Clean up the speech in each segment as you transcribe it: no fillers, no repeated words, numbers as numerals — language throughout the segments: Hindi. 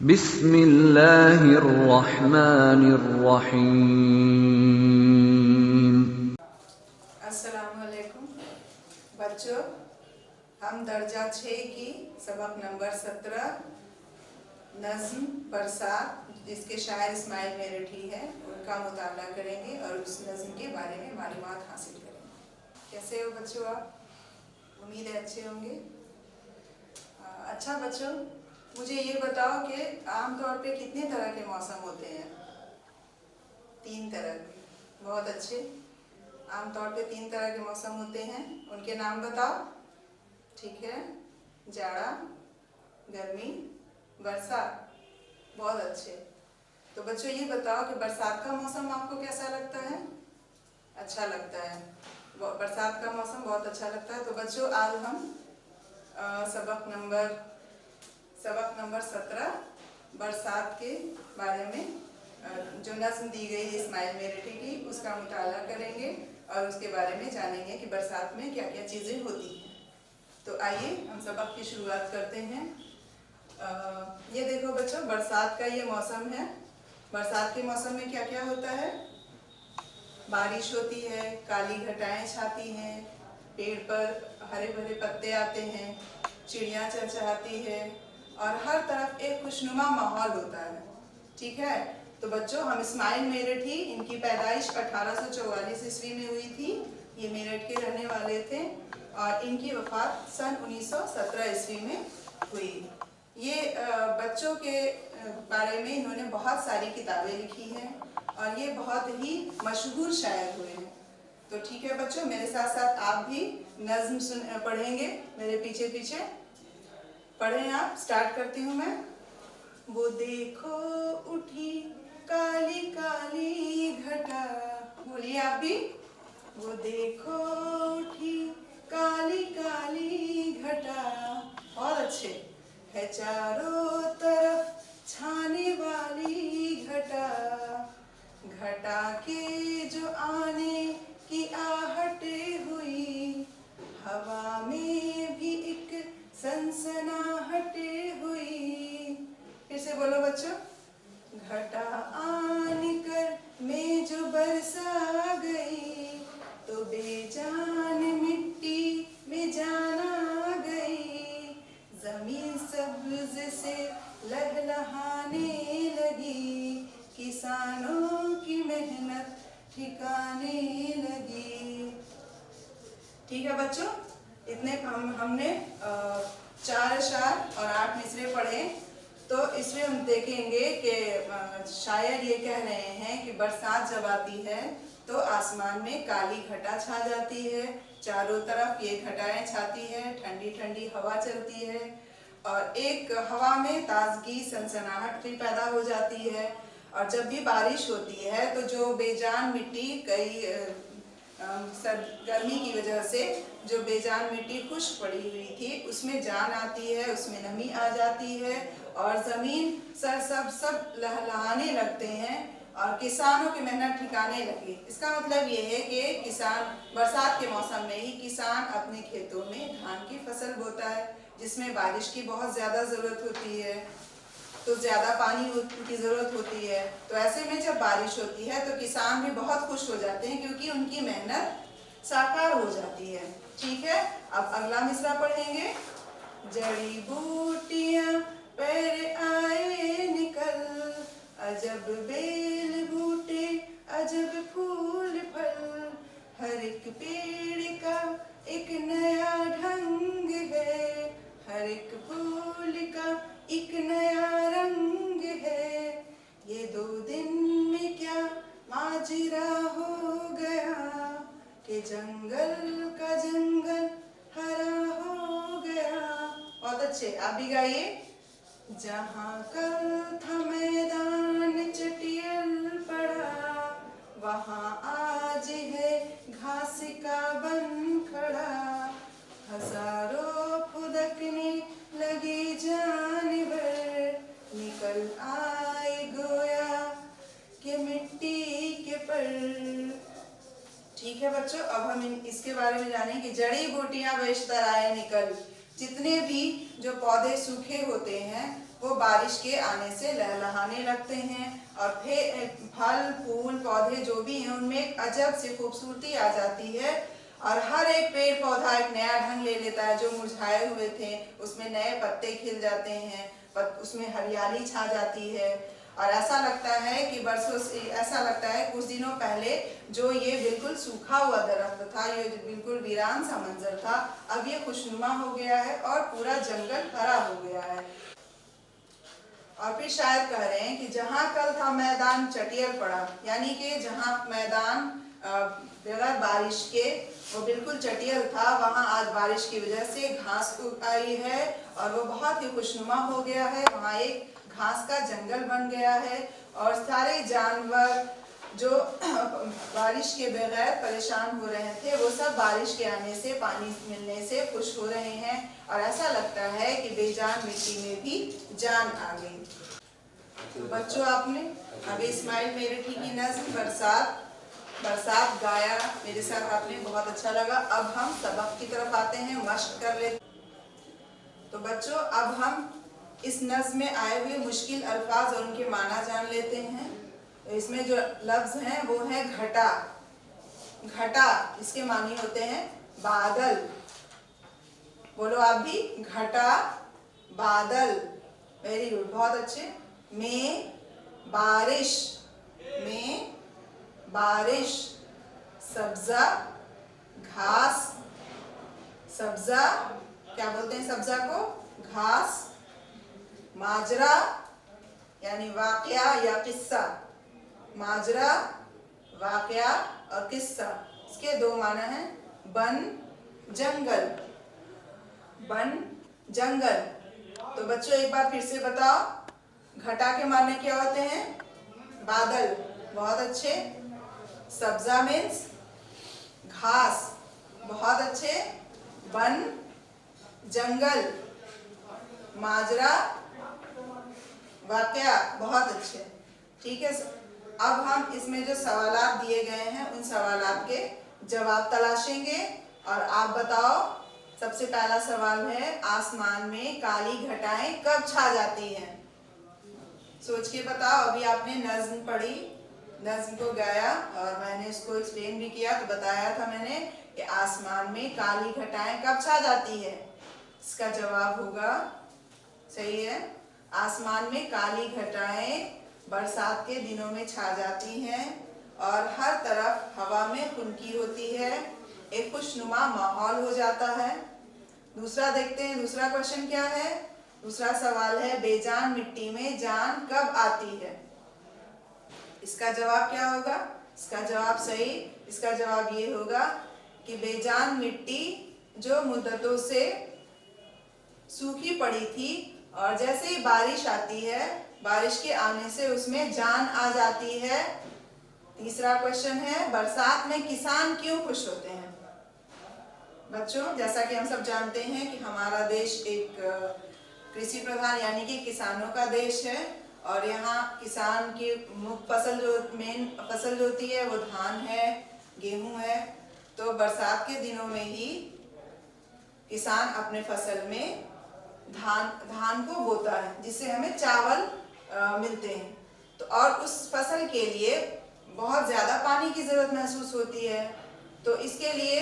बिस्मिल्लाहिर्रहमानिर्रहीम। अस्सलामुअलैकुम बच्चों, हम दर्जा 6 की सबक नंबर 17 नज़्म बरसात, जिसके शायर इस्माइल मेरठी है, उनका मुताला करेंगे और उस नज़्म के बारे में मालूमात हासिल करेंगे। कैसे हो बच्चों आप? उम्मीद है अच्छे होंगे। अच्छा बच्चों, मुझे ये बताओ कि आमतौर पे कितने तरह के मौसम होते हैं? 3 तरह के। बहुत अच्छे। आमतौर पे 3 तरह के मौसम होते हैं, उनके नाम बताओ। ठीक है, जाड़ा, गर्मी, बरसात। बहुत अच्छे। तो बच्चों ये बताओ कि बरसात का मौसम आपको कैसा लगता है? अच्छा लगता है। बरसात का मौसम बहुत अच्छा लगता है। तो बच्चों आज हम सबक नंबर 17 बरसात के बारे में जो नज़्म दी गई है इस्माइल मेरठी की, उसका मुताला करेंगे और उसके बारे में जानेंगे कि बरसात में क्या क्या चीज़ें होती हैं। तो आइए हम सबक की शुरुआत करते हैं। ये देखो बच्चों, बरसात का ये मौसम है। बरसात के मौसम में क्या क्या होता है? बारिश होती है, काली घटाएं छाती हैं, पेड़ पर हरे भरे पत्ते आते हैं, चिड़िया चहचहाती है और हर तरफ एक खुशनुमा माहौल होता है। ठीक है, तो बच्चों हम इस्माइल मेरठी, इनकी पैदाइश 1844 ईस्वी में हुई थी। ये मेरठ के रहने वाले थे और इनकी वफात सन 1917 ईस्वी में हुई। ये बच्चों के बारे में इन्होंने बहुत सारी किताबें लिखी हैं और ये बहुत ही मशहूर शायर हुए हैं। तो ठीक है बच्चों, मेरे साथ साथ आप भी नज़्म पढ़ेंगे मेरे पीछे पीछे। पढ़ें आप। स्टार्ट करती हूँ मैं। वो देखो उठी काली काली घटा। बोलिए आप भी। वो देखो उठी काली काली घटा। और अच्छे है चारों तरफ छाने वाली घटा। घटा के जो आने की आहट हुई, हवा में भी एक सनसनाहट हुई। फिर से बोलो बच्चों। घटा आन कर में जो बरसा गई, तो बेजान मिट्टी में जाना गई। जमीन सब्ज से लहलहाने लगी, किसानों की मेहनत ठिकाने लगी। ठीक है बच्चों, इतने हमने 4 अशआर और 8 मिसरे पढ़े। तो इसमें हम देखेंगे कि शायर ये कह रहे हैं कि बरसात जब आती है तो आसमान में काली घटा छा जाती है, चारों तरफ ये घटाएं छाती है, ठंडी ठंडी हवा चलती है और एक हवा में ताजगी सनसनाहट भी पैदा हो जाती है। और जब भी बारिश होती है तो जो बेजान मिट्टी, कई गर्मी की वजह से जो बेजान मिट्टी खुश्क पड़ी हुई थी, उसमें जान आती है, उसमें नमी आ जाती है और ज़मीन सब लहलहाने लगते हैं और किसानों की मेहनत ठिकाने लगी। इसका मतलब ये है कि किसान बरसात के मौसम में ही किसान अपने खेतों में धान की फसल बोता है, जिसमें बारिश की बहुत ज़्यादा ज़रूरत होती है, तो ज़्यादा पानी की ज़रूरत होती है। तो ऐसे में जब बारिश होती है तो किसान भी बहुत खुश हो जाते हैं, क्योंकि उनकी मेहनत साकार हो जाती है। ठीक है, अब अगला मिसरा पढ़ेंगे। जड़ी बूटियां पैर आए निकल, अजब बेल बूटे अजब फूल फल। हर एक पेड़ का एक नया ढंग है, हर एक फूल का एक नया रंग है। ये 2 दिन में क्या माजरा हो गया, कि जंगल का जंगल हरा हो गया। बहुत अच्छे, आप भी गाइए। जहाँ कल था मैदान चटियल पड़ा, वहाँ आज है घास का बन खड़ा। हजारों फुदकने लगे जानवर, निकल आए गोया के मिट्टी के पर। ठीक है बच्चों, अब हम इसके बारे में जानें कि जड़ी बूटियां बेशतर आए निकल। जितने भी जो पौधे सूखे होते हैं वो बारिश के आने से लहलहाने लगते हैं और फिर फल फूल पौधे जो भी हैं उनमें एक अजब सी खूबसूरती आ जाती है और हर एक पेड़ पौधा एक नया ढंग ले लेता है। जो मुरझाए हुए थे उसमें नए पत्ते खिल जाते हैं, उसमें हरियाली छा जाती है और ऐसा लगता है कि बरसों से, ऐसा लगता है कुछ दिनों पहले जो ये बिल्कुल सूखा हुआ दरख्त था, ये बिल्कुल वीरान सा मंजर था, अब ये खुशनुमा हो गया है और पूरा जंगल हरा हो गया है। और फिर शायद कह रहे हैं कि जहाँ कल था मैदान चटियल पड़ा, यानी कि जहाँ मैदान बगैर बारिश के वो बिल्कुल चटियल था, वहाँ आज बारिश की वजह से घास उग आई है और वो बहुत ही खुशनुमा हो गया है। वहाँ एक घास का जंगल बन गया है और सारे जानवर जो बारिश के बगैर परेशान हो रहे थे वो सब बारिश के आने से, पानी मिलने से खुश हो रहे हैं और ऐसा लगता है कि बेजान मिट्टी में भी जान आ गई। तो बच्चों, आपने अभी इस्माइल मेरठी की नज़्म बरसात गाया मेरे साथ, आपने बहुत अच्छा लगा। अब हम सबक की तरफ आते हैं, मश्क कर लेते। तो बच्चों, अब हम इस नज़्म में आए हुए मुश्किल अल्फाज और उनके माना जान लेते हैं। तो इसमें जो लफ्ज़ हैं वो है घटा। घटा इसके मानी होते हैं बादल। बोलो आप भी, घटा बादल। वेरी गुड, बहुत अच्छे। में बारिश, में बारिश। सब्जा घास, सब्जा क्या बोलते हैं सब्जा को? घास। माजरा यानी वाकया या किस्सा, माजरा वाकया और किस्सा, इसके दो माना हैं। बन जंगल, बन जंगल। तो बच्चों एक बार फिर से बताओ, घटा के माने क्या होते हैं? बादल, बहुत अच्छे। सब्जा मीन्स घास, बहुत अच्छे। बन जंगल, माजरा वाकया, बहुत अच्छे। ठीक है, अब हम इसमें जो सवालात दिए गए हैं उन सवालात के जवाब तलाशेंगे और आप बताओ। सबसे पहला सवाल है, आसमान में काली घटाएं कब छा जाती हैं? सोच के बताओ। अभी आपने नज़्म पढ़ी, नज़्म को गाया और मैंने इसको एक्सप्लेन भी किया, तो बताया था मैंने कि आसमान में काली घटाएं कब छा जाती है। इसका जवाब होगा, सही है, आसमान में काली घटाएं बरसात के दिनों में छा जाती हैं और हर तरफ हवा में खुनकी होती है, एक खुशनुमा माहौल हो जाता है। दूसरा देखते हैं, दूसरा क्वेश्चन क्या है? दूसरा सवाल है, बेजान मिट्टी में जान कब आती है? इसका जवाब क्या होगा? इसका जवाब सही, इसका जवाब ये होगा कि बेजान मिट्टी जो मुद्दतों से सूखी पड़ी थी और जैसे ही बारिश आती है, बारिश के आने से उसमें जान आ जाती है। तीसरा क्वेश्चन है, बरसात में किसान क्यों खुश होते हैं? बच्चों, जैसा कि हम सब जानते हैं कि हमारा देश एक कृषि प्रधान यानी कि किसानों का देश है और यहाँ किसान की मुख्य फसल, जो मेन फसल जो होती है वो धान है, गेहूं है। तो बरसात के दिनों में ही किसान अपने फसल में धान को बोता है, जिससे हमें चावल मिलते हैं। तो और उस फसल के लिए बहुत ज़्यादा पानी की ज़रूरत महसूस होती है। तो इसके लिए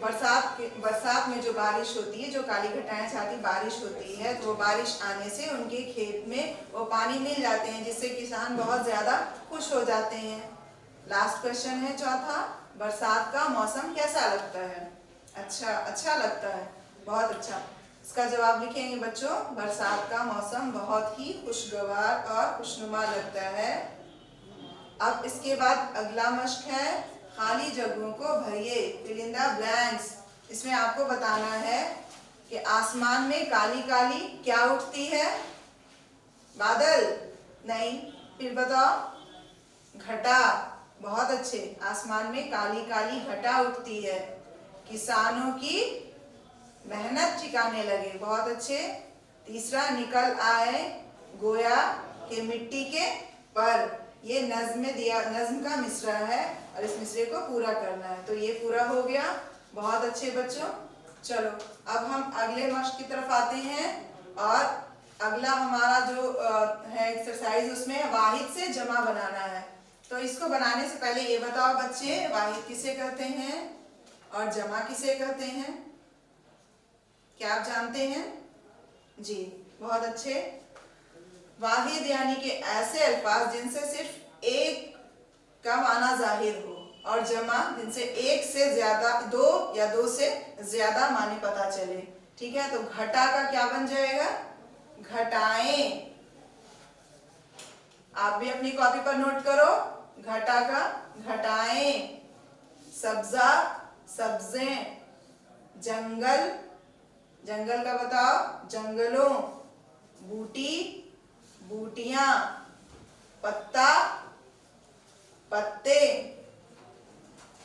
बरसात में जो बारिश होती है, जो काली घटाएं छाती बारिश होती है, तो वो बारिश आने से उनके खेत में वो पानी मिल जाते हैं, जिससे किसान बहुत ज़्यादा खुश हो जाते हैं। लास्ट क्वेश्चन है चौथा, बरसात का मौसम कैसा लगता है? अच्छा लगता है, बहुत अच्छा। इसका जवाब लिखेंगे बच्चों, बरसात का मौसम बहुत ही खुशगवार और खुशनुमा लगता है। अब इसके बाद अगला मश्क है, खाली जगहों को भरिए, फिल इन द ब्लैंक्स। इसमें आपको बताना है कि आसमान में काली काली क्या उठती है? बादल? नहीं, फिर बताओ। घटा, बहुत अच्छे। आसमान में काली काली घटा उठती है, किसानों की मेहनत ठिकाने लगे, बहुत अच्छे। तीसरा, निकल आए गोया के मिट्टी के पर। ये नज्म में दिया, नज्म का मिसरा है और इस मिसरे को पूरा करना है। तो ये पूरा हो गया, बहुत अच्छे बच्चों। चलो अब हम अगले मश्क की तरफ आते हैं। और अगला हमारा जो है एक्सरसाइज, उसमें वाहिद से जमा बनाना है। तो इसको बनाने से पहले ये बताओ बच्चे, वाहिद किसे कहते हैं और जमा किसे कहते हैं? क्या आप जानते हैं? जी, बहुत अच्छे। वाहिद यानी कि ऐसे अल्फाज जिनसे सिर्फ एक का माना जाहिर हो, और जमा जिनसे एक से ज्यादा, दो या दो से ज्यादा माने पता चले। ठीक है, तो घटा का क्या बन जाएगा? घटाएं। आप भी अपनी कॉपी पर नोट करो, घटा का घटाएं। सब्जा सब्जें। जंगल, जंगल का बताओ, जंगलों। बूटी बूटियां। पत्ता पत्ते।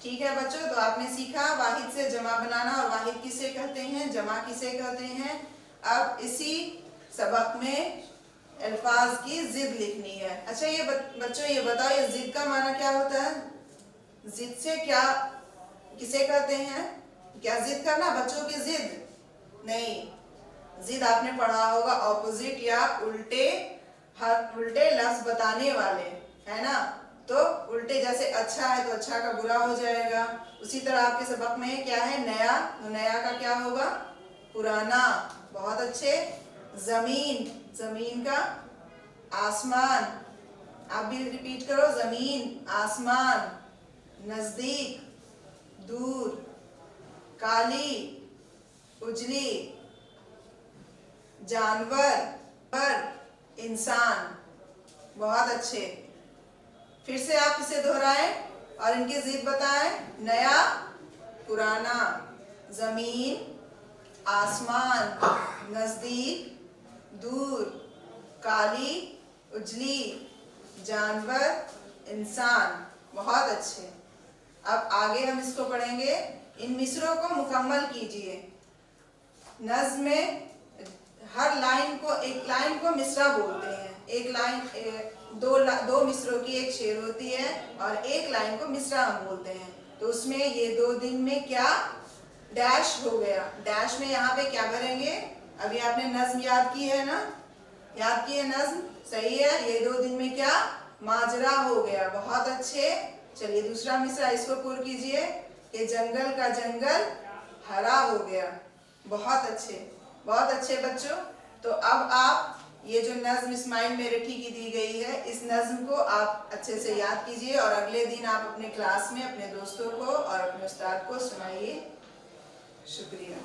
ठीक है बच्चों, तो आपने सीखा वाहिद से जमा बनाना, और वाहिद किसे कहते हैं, जमा किसे कहते हैं। अब इसी सबक में अल्फाज की जिद लिखनी है। अच्छा ये बच्चों ये बताओ, ये जिद का माना क्या होता है? जिद से क्या किसे कहते हैं? क्या जिद करना, बच्चों की जिद नहीं। जिद आपने पढ़ा होगा ऑपोजिट या उल्टे, हर उल्टे लफ्ज बताने वाले, है ना। तो उल्टे, जैसे अच्छा है तो अच्छा का बुरा हो जाएगा। उसी तरह आपके सबक में क्या है, नया, तो नया का क्या होगा? पुराना। बहुत अच्छे। जमीन, जमीन का आसमान। आप भी रिपीट करो, जमीन आसमान। नजदीक दूर। काली उजली। जानवर पर इंसान। बहुत अच्छे। फिर से आप इसे दोहराएं और इनकी जिद बताएं। नया पुराना। जमीन आसमान। नजदीक दूर। काली उजली। जानवर इंसान। बहुत अच्छे। अब आगे हम इसको पढ़ेंगे। इन मिसरों को मुकम्मल कीजिए। नज़्म में हर लाइन को, एक लाइन को मिसरा बोलते हैं। एक लाइन दो मिसरों की एक शेर होती है, और एक लाइन को मिसरा हम बोलते हैं। तो उसमें ये 2 दिन में क्या डैश हो गया। डैश में यहाँ पे क्या भरेंगे? अभी आपने नज़्म याद की है ना, याद की है नज़्म, सही है। ये 2 दिन में क्या माजरा हो गया। बहुत अच्छे। चलिए दूसरा मिसरा, इसको पूर्ण कीजिए कि जंगल का जंगल हरा हो गया। बहुत अच्छे, बहुत अच्छे बच्चों। तो अब आप ये जो नज़्म इस्माइल मेरठी की दी गई है, इस नज़्म को आप अच्छे से याद कीजिए, और अगले दिन आप अपने क्लास में अपने दोस्तों को और अपने उस्ताद को सुनाइए। शुक्रिया।